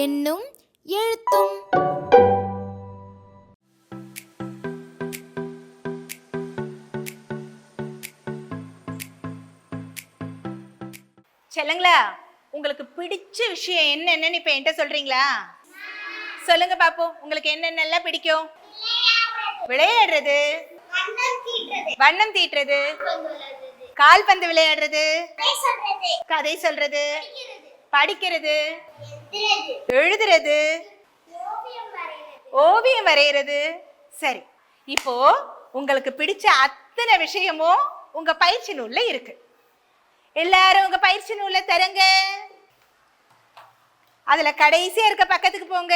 எண்ணும் எழுத்தும். செல்லுங்களா, உங்களுக்கு பிடிச்ச விஷயம் என்னன்னு இப்ப என்கிட்ட சொல்றீங்களா? சொல்லுங்க பாப்போம், உங்களுக்கு என்னென்னலாம் பிடிக்கும்? விளையாடுறது, வண்ணம் தீட்டுறது, கால்பந்து விளையாடுறது, கதை சொல்றது, படிக்கிறது, எழுதுறது, ஓவியம் வரைகிறது. சரி, இப்போ உங்களுக்கு பிடிச்ச அத்தனை விஷயமும் உங்க பயிற்சி நூல்ல இருக்கு. எல்லாரும் உங்க பயிற்சி நூல்ல தரங்க. அதுல கடைசியா இருக்க பக்கத்துக்கு போங்க.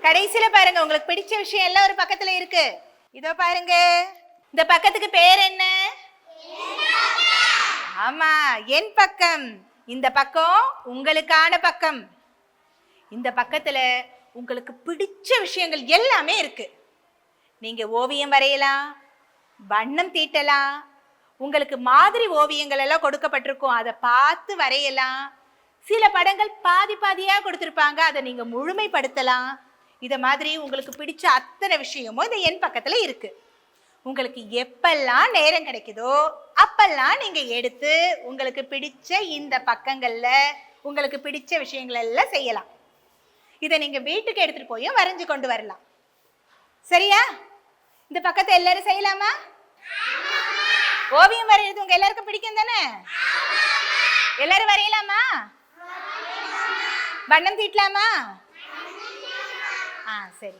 கடைசியில பாருங்க, உங்களுக்கு பிடிச்ச விஷயம் எல்லாம் ஒரு பக்கத்துல இருக்கு. இதோ பாருங்க, இந்த பக்கத்துக்கு பேர் என்ன? ஆமா, என் பக்கம். இந்த பக்கம் உங்களுக்கான பக்கம். இந்த பக்கத்துல உங்களுக்கு பிடிச்ச விஷயங்கள் எல்லாமே இருக்கு. நீங்க ஓவியம் வரையலாம், வண்ணம் தீட்டலாம், உங்களுக்கு மாதிரி ஓவியங்கள் எல்லாம் கொடுக்கப்பட்டிருக்கும், அதை பார்த்து வரையலாம். சில படங்கள் பாதி பாதியா கொடுத்திருப்பாங்க, அதை நீங்க முழுமைப்படுத்தலாம். இத மாதிரி உங்களுக்கு பிடிச்ச அத்தனை விஷயமும் இந்த என் பக்கத்துல இருக்கு. உங்களுக்கு எப்பெல்லாம் நேரம் கிடைக்குதோ அப்பெல்லாம் நீங்க எடுத்து உங்களுக்கு பிடிச்ச இந்த பக்கங்கள்ல உங்களுக்கு பிடிச்ச விஷயங்கள் எல்லாம் செய்யலாம். இதை நீங்க வீட்டுக்கு எடுத்துட்டு போய் வரைஞ்சு கொண்டு வரலாம். சரியா? இந்த பக்கத்தை எல்லாரும் செய்யலாமா? ஓவியம் வரைகிறது உங்க எல்லாருக்கும் பிடிக்கும் தானே? எல்லாரும் வரையலாமா? வண்ணம் தீட்டலாமா? சரி.